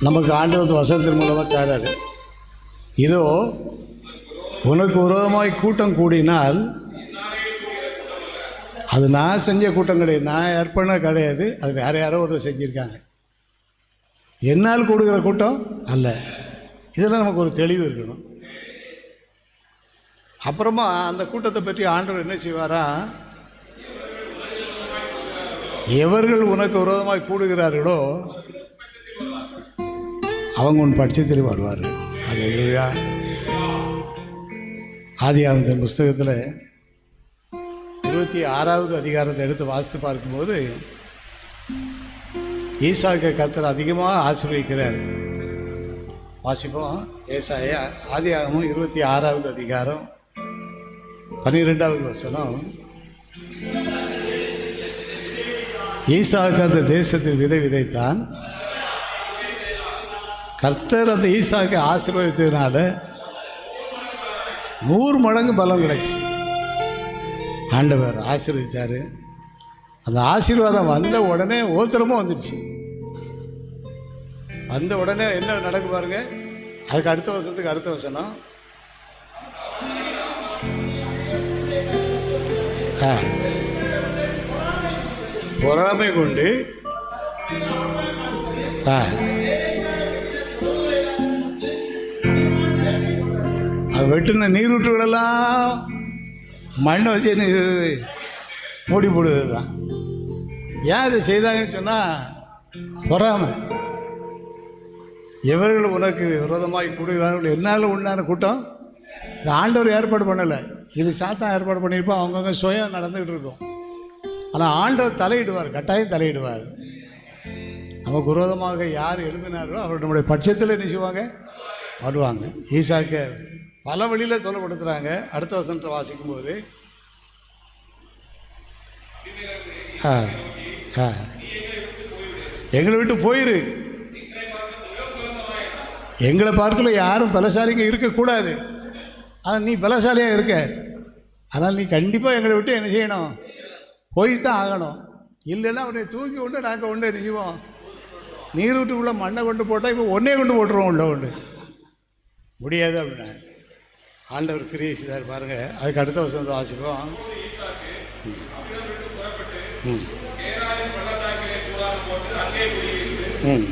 நமக்கு ஆண்டவர் வசனத்தின் மூலமாக தராரு. இதோ உனக்கு விரோதமாய் கூட்டம் கூடினால், அது நான் செஞ்ச கூட்டம் கிடையாது, நான் ஏற்பன கிடையாது, அது வேறு யாரோ ஒருத்தர் செஞ்சுருக்காங்க. என்னால் கூடுகிற கூட்டம் அல்ல. இதில் நமக்கு ஒரு தெளிவு இருக்கணும். அப்புறமா அந்த கூட்டத்தை பற்றி ஆண்டவர் என்ன செய்வாரா, எவர்கள் உனக்கு விரோதமாய் கூடுகிறார்களோ அவங்க உன் பட்சத்தில் வருவார்கள். அல்லேலூயா. ஆதியாகமத்தின் புஸ்தகத்தில் 26வது அதிகாரத்தை எடுத்து வாசித்து பார்க்கும்போது ஈசாக்கை கர்த்தர் அதிகமாக ஆசீர்வதிக்கிறார். வாசிப்போம். ஏசாயா ஆதியாகமம் 26வது அதிகாரம் 12வது வசனம். ஈசாக்கு அந்த தேசத்தில் விதை விதைத்தான். கர்த்தர் அந்த ஈசாக்கை ஆசீர்வதித்ததுனால 100 மடங்கு பலம் கிடைச்சி ஆண்டவர் ஆசீர்வதித்தார். அந்த ஆசீர்வாதம் வந்த உடனே ஓத்திரமும் வந்துடுச்சு. வந்த உடனே என்ன நடக்கு பாருங்க. அதுக்கு அடுத்த வருஷத்துக்கு அடுத்த வசனம். பொறாமை கொண்டு வெட்டின நீரூற்றுகளெல்லாம் மண்ணை வச்சு மூடி போடுவது தான். ஏன் இதை செய்தாங்கன்னு சொன்னால் பொறாமை. எவர்கள் உனக்கு விரோதமாகி கூடுகிறார்கள், என்னால் உண்டான கூட்டம். இது ஆண்டவர் ஏற்பாடு பண்ணலை, இது சாத்தான் ஏற்பாடு பண்ணியிருப்போம். அவங்கவுங்க சுயம் நடந்துக்கிட்டு இருக்கும். ஆனால் ஆண்டவர் தலையிடுவார், கட்டாயம் தலையிடுவார். நமக்கு விரோதமாக யார் எழுப்பினார்களோ அவர் நம்முடைய பட்சத்தில் என்ன செய்வாங்க, வருவாங்க. ஈசாக்கு பல வழியில் தொலைப்படுத்துகிறாங்க. அடுத்த வசனத்தை வாசிக்கும்போது எங்களை விட்டு போயிரு, எங்களை பார்க்கல யாரும் பலசாலிங்க இருக்கக்கூடாது, ஆனால் நீ பலசாலியாக இருக்க, அதனால் நீ கண்டிப்பாக எங்களை விட்டு என்ன செய்யணும், போயிட்டு தான் ஆகணும். இல்லைன்னா அவனை தூக்கி கொண்டு நாங்கள் கொண்டு என்ன செய்வோம், நீரூற்றுக்குள்ளே மண்ணை கொண்டு போட்டால் இப்போ ஒன்றே கொண்டு போட்டுருவோம், உள்ள கொண்டு முடியாது அப்படின்னா ஆண்டவர் கிரியை செய்தார் பாருங்கள். அதுக்கு அடுத்த வருஷம் வாசிப்போம். ம்